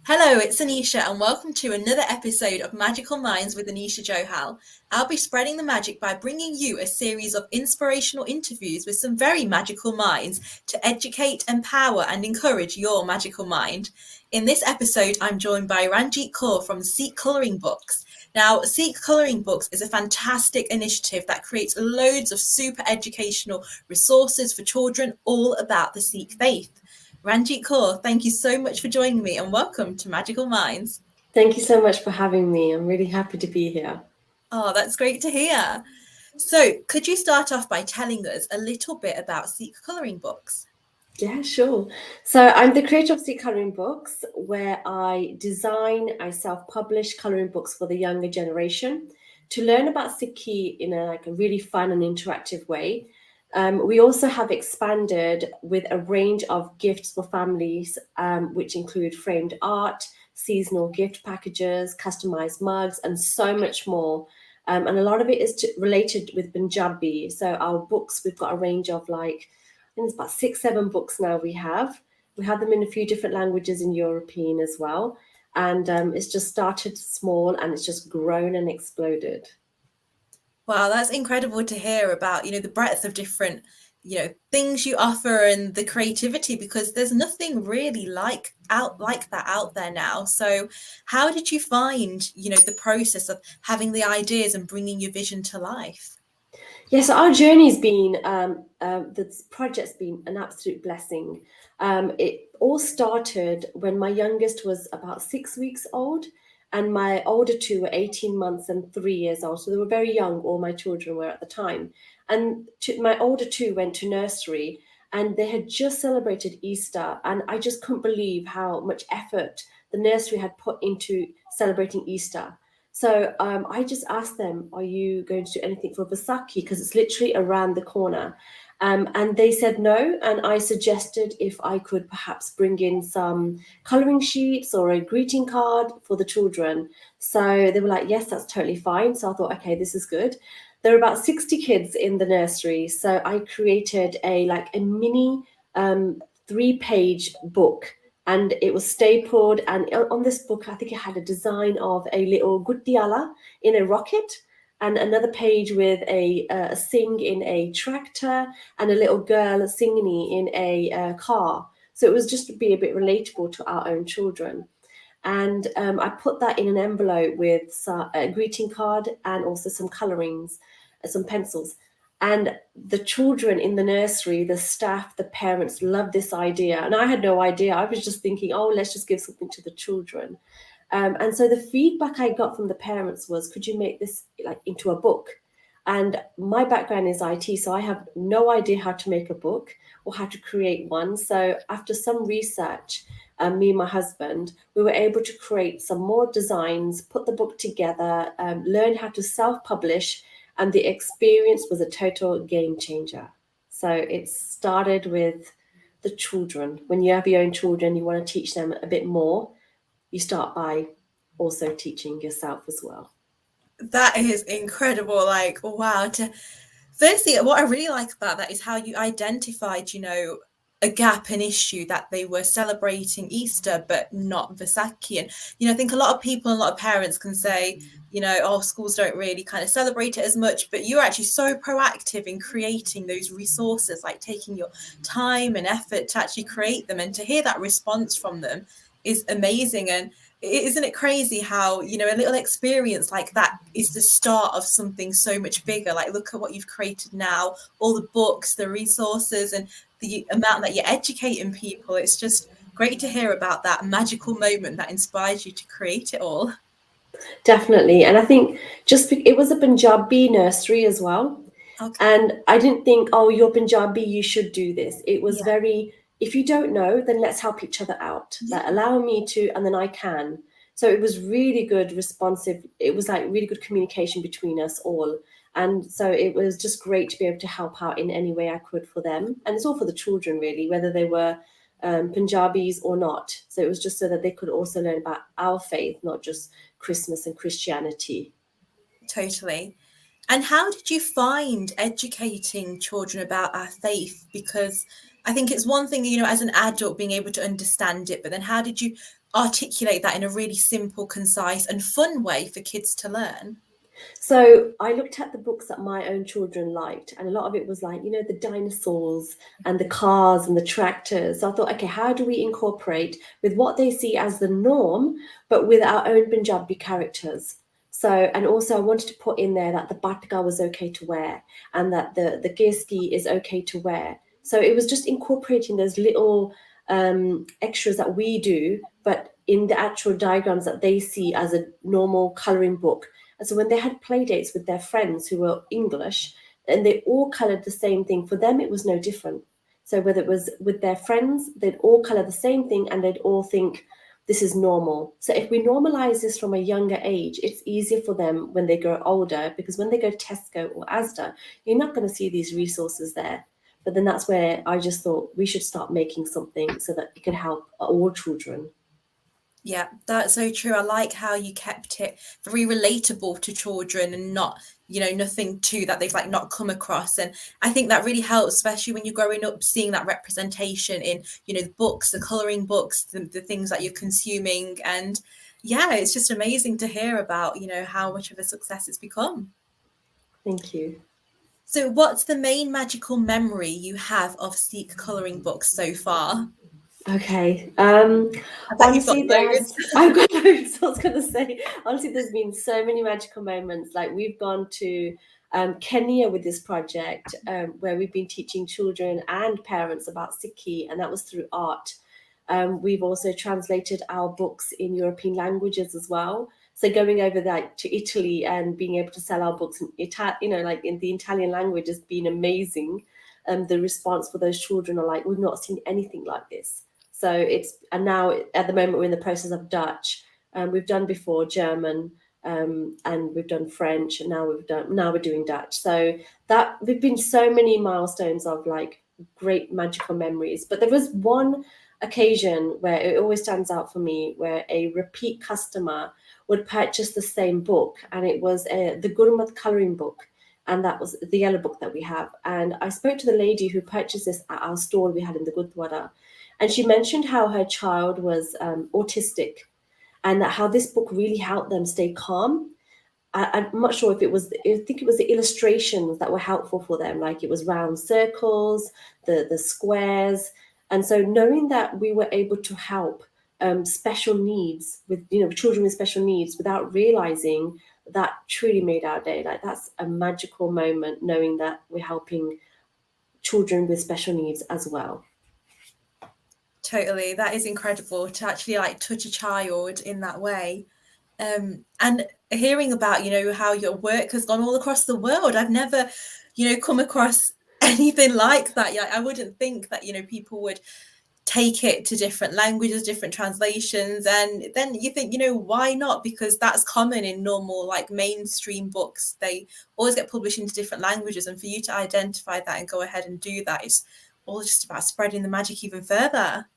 Hello, it's Anisha, and welcome to another episode of Magical Minds with Anisha Johal. I'll be spreading the magic by bringing you a series of inspirational interviews with some very magical minds to educate, empower, and encourage your magical mind. In this episode, I'm joined by Ranjeet Kaur from Sikh Colouring Books. Now, Sikh Colouring Books is a fantastic initiative that creates loads of super educational resources for children all about the Sikh faith. Ranjeet Kaur, thank you so much for joining me and welcome to Magical Minds. Thank you so much for having me. I'm really happy to be here. Oh, that's great to hear. So, could you start off by telling us a little bit about Sikh Colouring Books? Yeah, sure. So I'm the creator of Sea Colouring Books, where I self-publish colouring books for the younger generation to learn about Sikhi in a really fun and interactive way. We also have expanded with a range of gifts for families, which include framed art, seasonal gift packages, customized mugs, and so much more. And a lot of it is related with Punjabi. So our books, we've got a range of I think it's about 6, 7 books now we have. We have them in a few different languages in European as well. And it's just started small and it's just grown and exploded. Wow, that's incredible to hear about, the breadth of different, things you offer and the creativity, because there's nothing really like that out there now. So how did you find, the process of having the ideas and bringing your vision to life? Yes, our journey's been, this project's been an absolute blessing. It all started when my youngest was about 6 weeks old, and my older two were 18 months and 3 years old. So they were very young, all my children were at the time. And my older two went to nursery, and they had just celebrated Easter. And I just couldn't believe how much effort the nursery had put into celebrating Easter. So I just asked them, "Are you going to do anything for Basaki? Because it's literally around the corner." And they said no. And I suggested if I could perhaps bring in some coloring sheets or a greeting card for the children. So they were like, "Yes, that's totally fine." So I thought, okay, this is good. There are about 60 kids in the nursery. So I created a mini 3-page book, and it was stapled, and on this book I think it had a design of a little guttiala in a rocket, and another page with a sing in a tractor, and a little girl singing in a car. So it was just to be a bit relatable to our own children. And I put that in an envelope with a greeting card and also some colorings, some pencils. And the children in the nursery, the staff, the parents loved this idea. And I had no idea. I was just thinking, oh, let's just give something to the children. And so the feedback I got from the parents was, could you make this like into a book? And my background is IT, so I have no idea how to make a book or how to create one. So after some research, me and my husband, we were able to create some more designs, put the book together, learn how to self-publish, and the experience was a total game changer. So it started with the children. When you have your own children, you want to teach them a bit more. You start by also teaching yourself as well. That is incredible. Like, wow. Firstly, what I really like about that is how you identified, a gap, an issue that they were celebrating Easter, but not Vaisakhi. And, I think a lot of people and a lot of parents can say, oh, schools don't really kind of celebrate it as much, but you're actually so proactive in creating those resources, like taking your time and effort to actually create them, and to hear that response from them is amazing. And isn't it crazy how, a little experience like that is the start of something so much bigger? Like, look at what you've created now, all the books, the resources, and the amount that you're educating people. It's just great to hear about that magical moment that inspired you to create it all. Definitely. And I think it was a Punjabi nursery as well. Okay. And I didn't think, oh, you're Punjabi, you should do this. It was Yeah. very, if you don't know, then let's help each other out. Yeah. Like, allow me to, and then I can. So it was really good, responsive. It was like really good communication between us all. And so it was just great to be able to help out in any way I could for them. And it's all for the children, really, whether they were Punjabis or not. So it was just so that they could also learn about our faith, not just Christmas and Christianity. Totally. And how did you find educating children about our faith? Because I think it's one thing, as an adult being able to understand it, but then how did you articulate that in a really simple, concise and fun way for kids to learn? So I looked at the books that my own children liked, and a lot of it was like, the dinosaurs and the cars and the tractors. So I thought, okay, how do we incorporate with what they see as the norm, but with our own Punjabi characters? So, and also I wanted to put in there that the batka was okay to wear and that the gearski is okay to wear. So it was just incorporating those little extras that we do, but in the actual diagrams that they see as a normal coloring book. And so when they had play dates with their friends who were English, and they all colored the same thing, for them it was no different. So whether it was with their friends, they'd all color the same thing and they'd all think this is normal. So if we normalize this from a younger age, it's easier for them when they grow older, because when they go to Tesco or Asda, you're not going to see these resources there. But then that's where I just thought we should start making something so that it can help all children. Yeah, that's so true. I like how you kept it very relatable to children and not, nothing too that they've like not come across. And I think that really helps, especially when you're growing up, seeing that representation in, the books, the colouring books, the things that you're consuming. And yeah, it's just amazing to hear about, how much of a success it's become. Thank you. So what's the main magical memory you have of Sikh colouring books so far? Okay. I bet you've got Honestly, loads. I've got loads. I was going to say, honestly, there's been so many magical moments. Like we've gone to Kenya with this project, where we've been teaching children and parents about Sikhi, and that was through art. We've also translated our books in European languages as well. So going over that to Italy and being able to sell our books in like in the Italian language has been amazing. The response for those children are like, we've not seen anything like this. So and now at the moment we're in the process of Dutch. We've done before German, and we've done French, and now we're doing Dutch. So that there've been so many milestones of like great magical memories. But there was one occasion where it always stands out for me, where a repeat customer would purchase the same book, and it was the Gurmat colouring book. And that was the yellow book that we have. And I spoke to the lady who purchased this at our stall we had in the Gurdwara. And she mentioned how her child was autistic, and that how this book really helped them stay calm. I'm not sure if I think it was the illustrations that were helpful for them. Like it was round circles, the squares. And so knowing that we were able to help special needs with, children with special needs without realizing, that truly made our day. Like that's a magical moment, knowing that we're helping children with special needs as well. Totally. That is incredible to actually like touch a child in that way. And hearing about, how your work has gone all across the world. I've never, come across anything like that. Yeah, I wouldn't think that, people would take it to different languages, different translations. And then you think, why not? Because that's common in normal, like mainstream books. They always get published into different languages. And for you to identify that and go ahead and do that is all just about spreading the magic even further.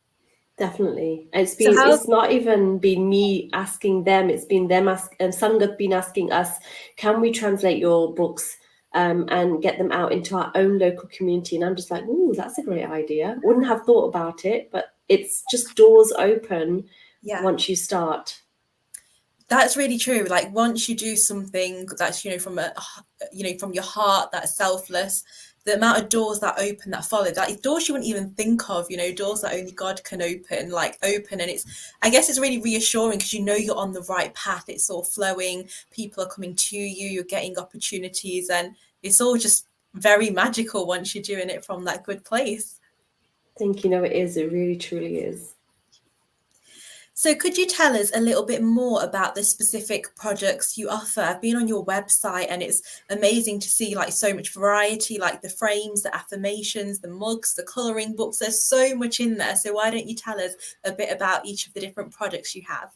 Definitely. So how, It's not even been me asking them, it's been them Sangat been asking us, can we translate your books and get them out into our own local community? And I'm just like, ooh, that's a great idea. Wouldn't have thought about it, but it's just doors open once you start. That's really true. Like once you do something that's, from from your heart, that's selfless, the amount of doors that open, that follow, that doors you wouldn't even think of, doors that only God can open, and I guess it's really reassuring because you're on the right path. It's all flowing, people are coming to you, you're getting opportunities, and it's all just very magical once you're doing it from that good place. I think, it is, it really truly is. So could you tell us a little bit more about the specific products you offer? I've been on your website and it's amazing to see like so much variety, like the frames, the affirmations, the mugs, the colouring books. There's so much in there. So why don't you tell us a bit about each of the different products you have?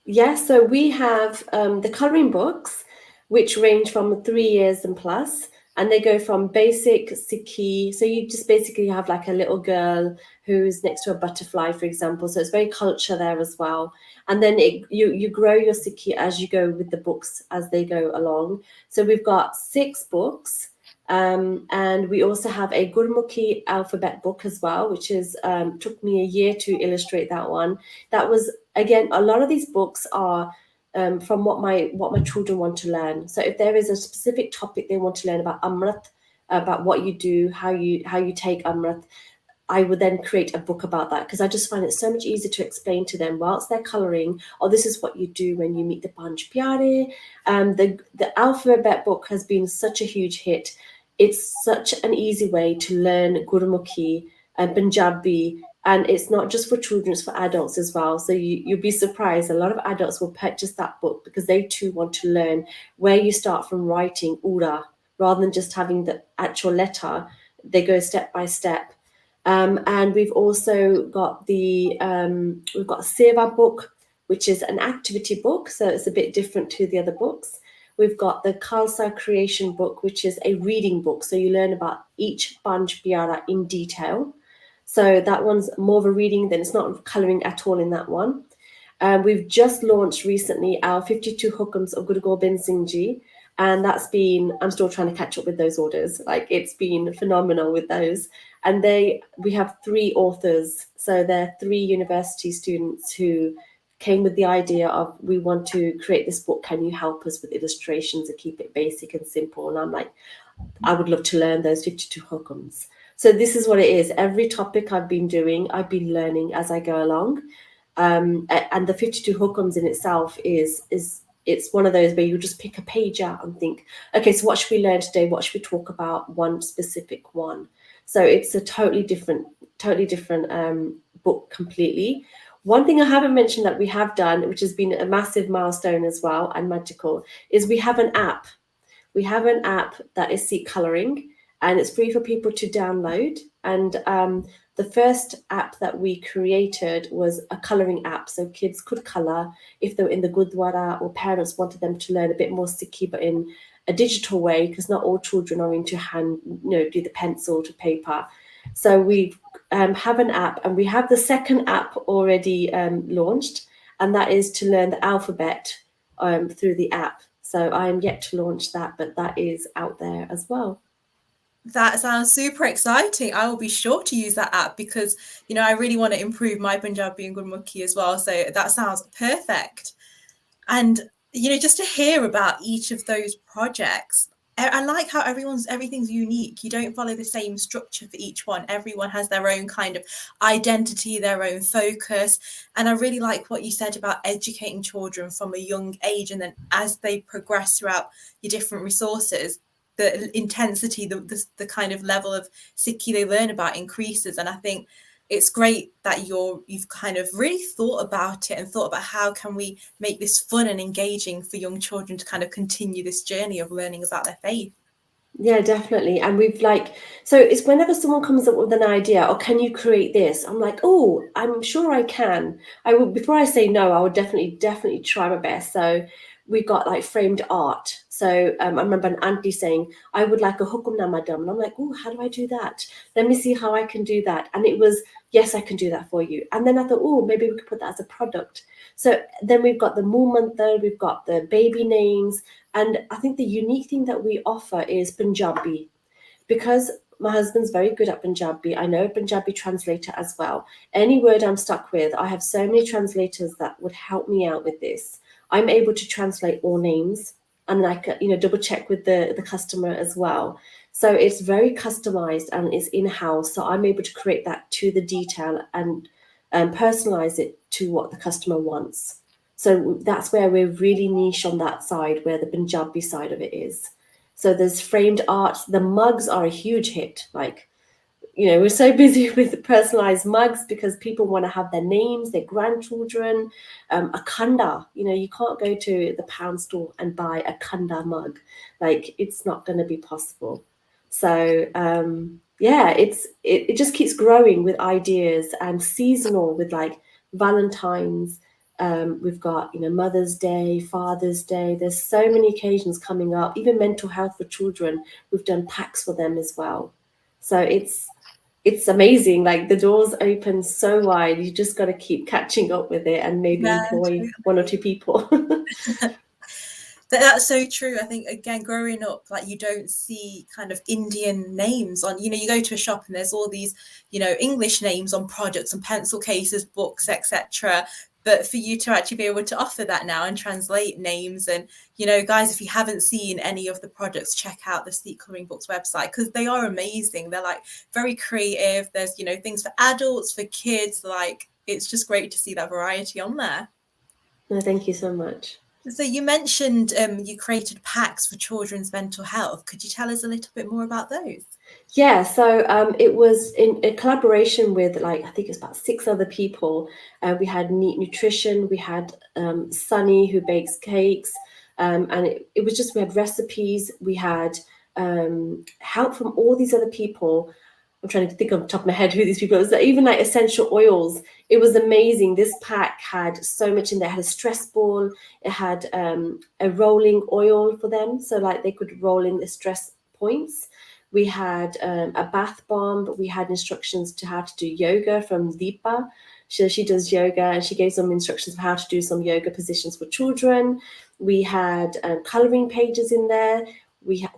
Yes, so we have the colouring books, which range from 3 years and plus, and they go from basic Sikhi. So you just basically have like a little girl who's next to a butterfly, for example. So it's very culture there as well. And then you grow your Sikhi as you go with the books as they go along. So we've got 6 books. And we also have a Gurmukhi alphabet book as well, which is took me a year to illustrate that one. That was again, a lot of these books are from what my children want to learn. So if there is a specific topic they want to learn about Amrit, about what you do, how you take Amrit, I would then create a book about that, because I just find it so much easier to explain to them whilst they're colouring. Oh, this is what you do when you meet the Panch Pyare. The alphabet book has been such a huge hit. It's such an easy way to learn Gurmukhi and Punjabi, and it's not just for children; it's for adults as well. So you'll be surprised. A lot of adults will purchase that book because they too want to learn where you start from writing Ura rather than just having the actual letter. They go step by step. And we've also got we've got a Seva book, which is an activity book, so it's a bit different to the other books. We've got the Khalsa Creation book, which is a reading book, so you learn about each Panch Pyara in detail. So that one's more of a reading, then it's not colouring at all in that one. We've just launched recently our 52 Hukams of Guru Gobind Singh Ji, and I'm still trying to catch up with those orders. Like, it's been phenomenal with those. And we have 3 authors, so they're 3 university students who came with the idea of, we want to create this book, can you help us with illustrations and keep it basic and simple? And I'm like, I would love to learn those 52 hukams. So this is what it is. Every topic I've been doing, I've been learning as I go along. And the 52 hukams in itself is it's one of those where you just pick a page out and think, okay, so what should we learn today? What should we talk about? One specific one. So it's a totally different book completely. One thing I haven't mentioned that we have done, which has been a massive milestone as well and magical, is we have an app. We have an app that is Sikh colouring, and it's free for people to download. And the first app that we created was a colouring app, so kids could colour if they were in the Gurdwara, or parents wanted them to learn a bit more Sikhi, but in a digital way, because not all children are into do the pencil to paper. So we have an app, and we have the second app already launched, and that is to learn the alphabet through the app. So I am yet to launch that, but that is out there as well. That sounds super exciting. I will be sure to use that app because, I really want to improve my Punjabi and Gurmukhi as well. So that sounds perfect. And, just to hear about each of those projects, I like how everything's unique. You don't follow the same structure for each one. Everyone has their own kind of identity, their own focus. And I really like what you said about educating children from a young age. And then as they progress throughout your different resources, the intensity, the kind of level of Sikhi they learn about increases. And I think it's great that you've kind of really thought about it and thought about how can we make this fun and engaging for young children to kind of continue this journey of learning about their faith. Yeah, definitely. And so it's whenever someone comes up with an idea, or can you create this? I'm like, oh, I'm sure I can. I will, before I say no, I would definitely try my best. So we got like framed art. So I remember an auntie saying, I would like a hukumna, madam. And I'm like, oh, how do I do that? Let me see how I can do that. And it was, yes, I can do that for you. And then I thought, oh, maybe we could put that as a product. So then we've got the Moomantha, we've got the baby names. And I think the unique thing that we offer is Punjabi, because my husband's very good at Punjabi. I know a Punjabi translator as well. Any word I'm stuck with, I have so many translators that would help me out with this. I'm able to translate all names, and I can, double check with the customer as well. So it's very customized and it's in-house. So I'm able to create that to the detail and personalize it to what the customer wants. So that's where we're really niche on that side, where the Punjabi side of it is. So there's framed art. The mugs are a huge hit. Like, we're so busy with personalized mugs because people want to have their names, their grandchildren, a kanda. You can't go to the pound store and buy a kanda mug. Like, it's not going to be possible. So it just keeps growing with ideas, and seasonal with like Valentine's. We've got Mother's Day, Father's Day. There's so many occasions coming up. Even mental health for children, we've done packs for them as well. So it's amazing. Like, the doors open so wide. You just got to keep catching up with it and maybe employ one or two people. That's so true. I think, again, growing up, like, you don't see kind of Indian names on, you go to a shop and there's all these, English names on products and pencil cases, books, etc. but for you to actually be able to offer that now and translate names. And, you know, guys, if you haven't seen any of the products, check out the Sikh Colouring Books website, because they are amazing. They're like very creative. There's, you know, things for adults, for kids. Like, it's just great to see that variety on there. No, thank you so much. So you mentioned you created packs for children's mental health. Could you tell us a little bit more about those? Yeah, so it was in a collaboration with, like, I think it's about 6 other people. We had Neat Nutrition, we had Sunny who bakes cakes, and it was just, we had recipes, we had help from all these other people. I'm trying to think off the top of my head who these people are. So even like essential oils, it was amazing. This pack had so much in there. It had a stress ball, it had a rolling oil for them, so like they could roll in the stress points. We had a bath bomb. We had instructions to how to do yoga from Deepa. She does yoga, and she gave some instructions of how to do some yoga positions for children. We had coloring pages in there. We had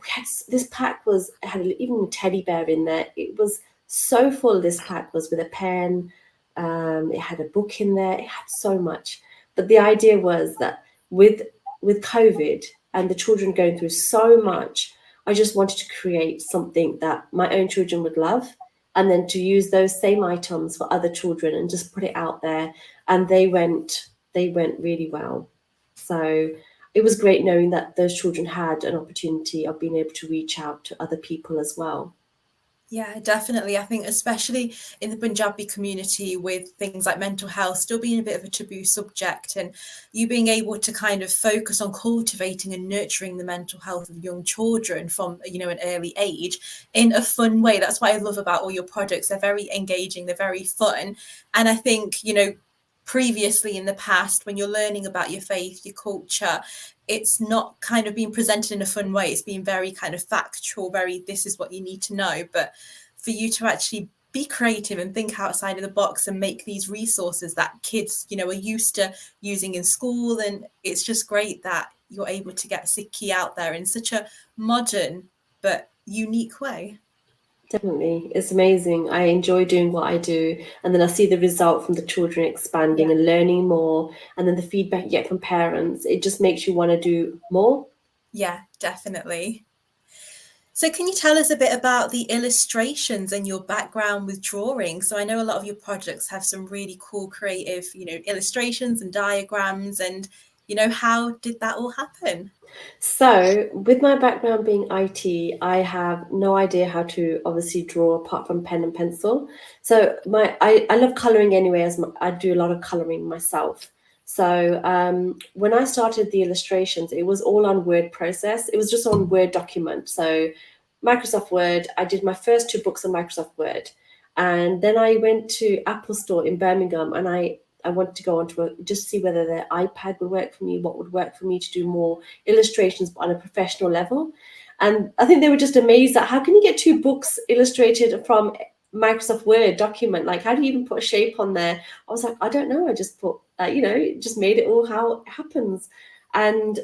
this pack was had even a teddy bear in there. It was so full. This pack was with a pen. It had a book in there. It had so much. But the idea was that with COVID and the children going through so much, I just wanted to create something that my own children would love, and then to use those same items for other children and just put it out there. And they went really well. So it was great knowing that those children had an opportunity of being able to reach out to other people as well. Yeah, definitely. I think especially in the Punjabi community, with things like mental health still being a bit of a taboo subject, and you being able to kind of focus on cultivating and nurturing the mental health of young children from, you know, an early age in a fun way. That's what I love about all your projects. They're very engaging, they're very fun. And I think, you know, previously in the past, when you're learning about your faith, your culture, it's not kind of being presented in a fun way. It's being very kind of factual, very, this is what you need to know. But for you to actually be creative and think outside of the box and make these resources that kids, you know, are used to using in school, and it's just great that you're able to get Sikhi out there in such a modern but unique way. Definitely. It's amazing. I enjoy doing what I do. And then I see the result from the children expanding Yeah. and learning more. And then the feedback you get from parents, it just makes you want to do more. Yeah, definitely. So can you tell us a bit about the illustrations and your background with drawing? So I know a lot of your projects have some really cool creative, you know, illustrations and diagrams, and, you know, how did that all happen? So, with my background being IT, I have no idea how to obviously draw apart from pen and pencil. So, I love coloring anyway, I do a lot of coloring myself. So, when I started the illustrations, it was all on Word process. It was just on Word document. So, Microsoft Word. I did my first 2 books on Microsoft Word, and then I went to Apple Store in Birmingham, and I wanted to go onto just see whether the iPad would work for me, what would work for me to do more illustrations on a professional level. And I think they were just amazed at how can you get 2 books illustrated from Microsoft Word document? Like, how do you even put a shape on there? I was like, I don't know. I just put, just made it all how it happens. And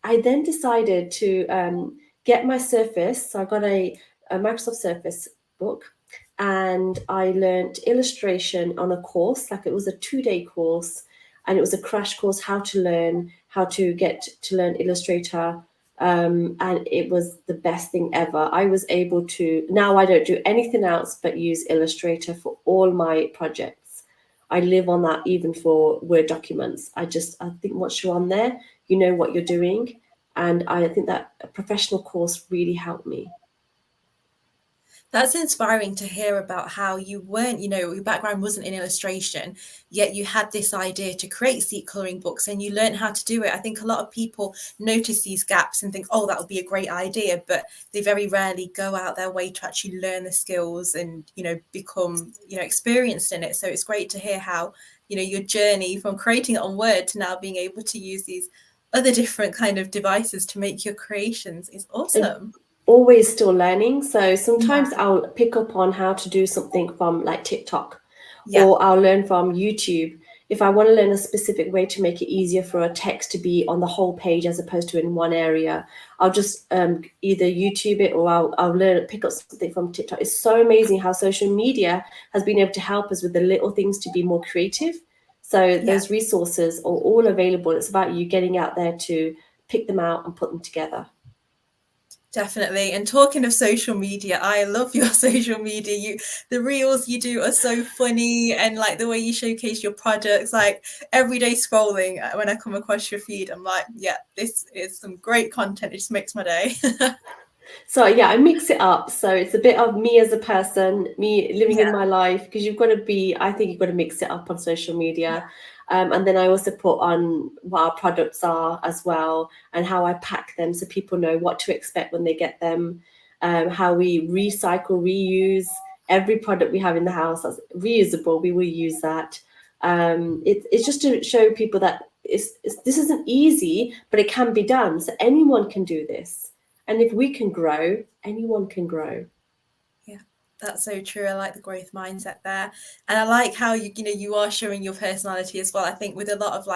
I then decided to get my Surface. So I got a Microsoft Surface book, and I learned illustration on a course. Like, it was a 2-day course, and it was a crash course how to get to learn Illustrator. And it was the best thing ever. I was able to, now I don't do anything else but use Illustrator for all my projects. I live on that even for Word documents. I think once you're on there, you know what you're doing. And I think that a professional course really helped me. That's inspiring to hear about how you weren't, you know, your background wasn't in illustration, yet you had this idea to create Sikh colouring books and you learned how to do it. I think a lot of people notice these gaps and think, oh, that would be a great idea, but they very rarely go out their way to actually learn the skills and, you know, become, you know, experienced in it. So it's great to hear how, you know, your journey from creating it on Word to now being able to use these other different kind of devices to make your creations is And awesome. always still learning. So Yeah. sometimes I'll pick up on how to do something from like TikTok, Yeah. or I'll learn from YouTube. If I want to learn a specific way to make it easier for a text to be on the whole page as opposed to in one area, I'll just either YouTube it, or I'll pick up something from TikTok. It's so amazing how social media has been able to help us with the little things to be more creative. So those resources are all available. It's about you getting out there to pick them out and put them together. Definitely. And talking of social media, I love your social media. The reels you do are so funny, and like the way you showcase your products, like everyday scrolling when I come across your feed, I'm like, yeah, this is some great content. It just makes my day. So yeah, I mix it up. So it's a bit of me as a person, me living in my life, because I think you've got to mix it up on social media. And then I also put on what our products are as well, and how I pack them so people know what to expect when they get them, how we recycle, reuse every product we have in the house that's reusable. We will use that. It's just to show people that this isn't easy, but it can be done. So anyone can do this. And if we can grow, anyone can grow. Yeah, that's so true. I like the growth mindset there. And I like how you are showing your personality as well. I think with a lot of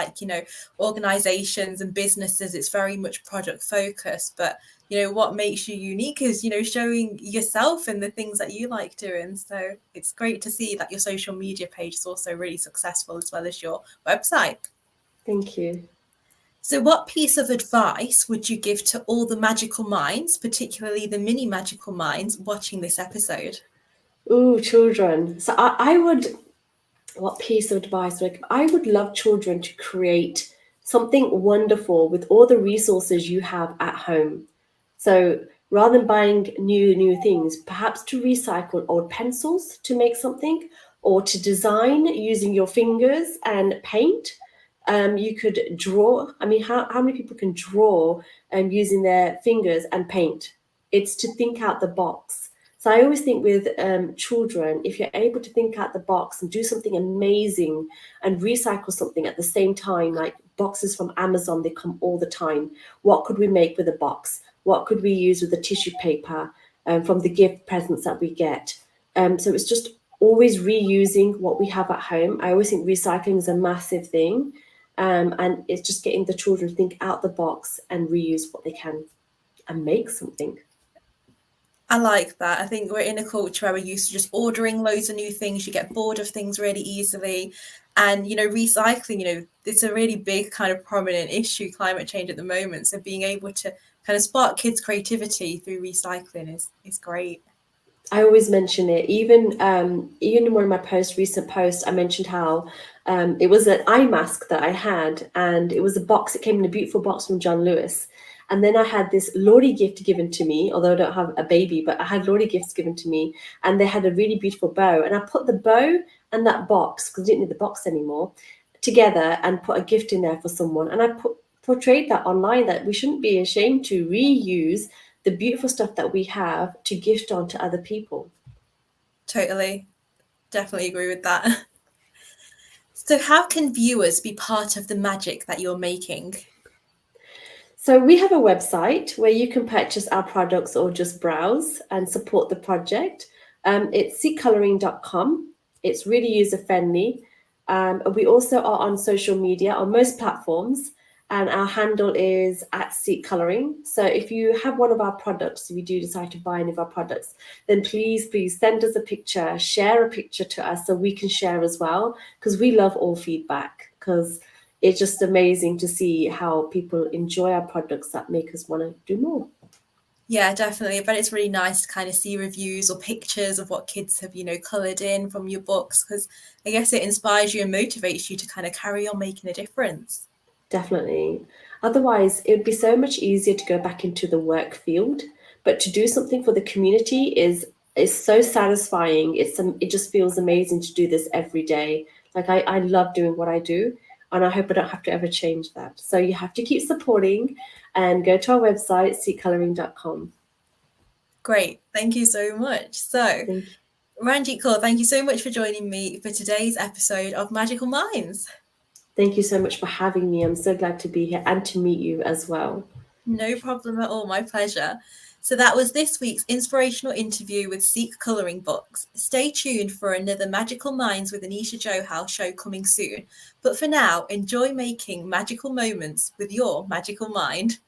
organizations and businesses, it's very much product focused, but what makes you unique is showing yourself and the things that you like doing. So it's great to see that your social media page is also really successful, as well as your website. Thank you. So what piece of advice would you give to all the magical minds, particularly the mini magical minds watching this episode? Ooh, children. So I would, what piece of advice? Like, I would love children to create something wonderful with all the resources you have at home. So rather than buying new things, perhaps to recycle old pencils to make something, or to design using your fingers and paint. You could draw. I mean, how many people can draw using their fingers and paint? It's to think out the box. So I always think with children, if you're able to think out the box and do something amazing and recycle something at the same time, like boxes from Amazon, they come all the time. What could we make with a box? What could we use with the tissue paper from the gift presents that we get? So it's just always reusing what we have at home. I always think recycling is a massive thing. And it's just getting the children to think out the box and reuse what they can and make something. I like that. I think we're in a culture where we're used to just ordering loads of new things. You get bored of things really easily. And, recycling, it's a really big kind of prominent issue, climate change at the moment. So being able to kind of spark kids' creativity through recycling is great. I always mention it. Even in one of my recent posts, I mentioned how it was an eye mask that I had, and it was a box. It came in a beautiful box from John Lewis. And then I had this Lottie gift given to me, although I don't have a baby, but I had Lottie gifts given to me, and they had a really beautiful bow. And I put the bow and that box, because I didn't need the box anymore, together and put a gift in there for someone. And I portrayed that online, that we shouldn't be ashamed to reuse the beautiful stuff that we have to gift on to other people. Totally. Definitely agree with that. So how can viewers be part of the magic that you're making? So we have a website where you can purchase our products or just browse and support the project. It's sikhcolouring.com. It's really user friendly. We also are on social media on most platforms, and our handle is @SeekColouring. So if you have one of our products, if you do decide to buy any of our products, then please send us a picture, share a picture to us so we can share as well, because we love all feedback, because it's just amazing to see how people enjoy our products that make us want to do more. Yeah, definitely. But it's really nice to kind of see reviews or pictures of what kids have, coloured in from your books, because I guess it inspires you and motivates you to kind of carry on making a difference. Definitely. Otherwise, it would be so much easier to go back into the work field, but to do something for the community is so satisfying. It just feels amazing to do this every day. Like I love doing what I do, and I hope I don't have to ever change that. So you have to keep supporting and go to our website, sikhcolouring.com. Great. Thank you so much. So, Thank you. Ranjeet Kaur, thank you so much for joining me for today's episode of Magical Minds. Thank you so much for having me. I'm so glad to be here and to meet you as well. No problem at all. My pleasure. So that was this week's inspirational interview with Sikh Colouring Books. Stay tuned for another Magical Minds with Anisha Johal show coming soon. But for now, enjoy making magical moments with your magical mind.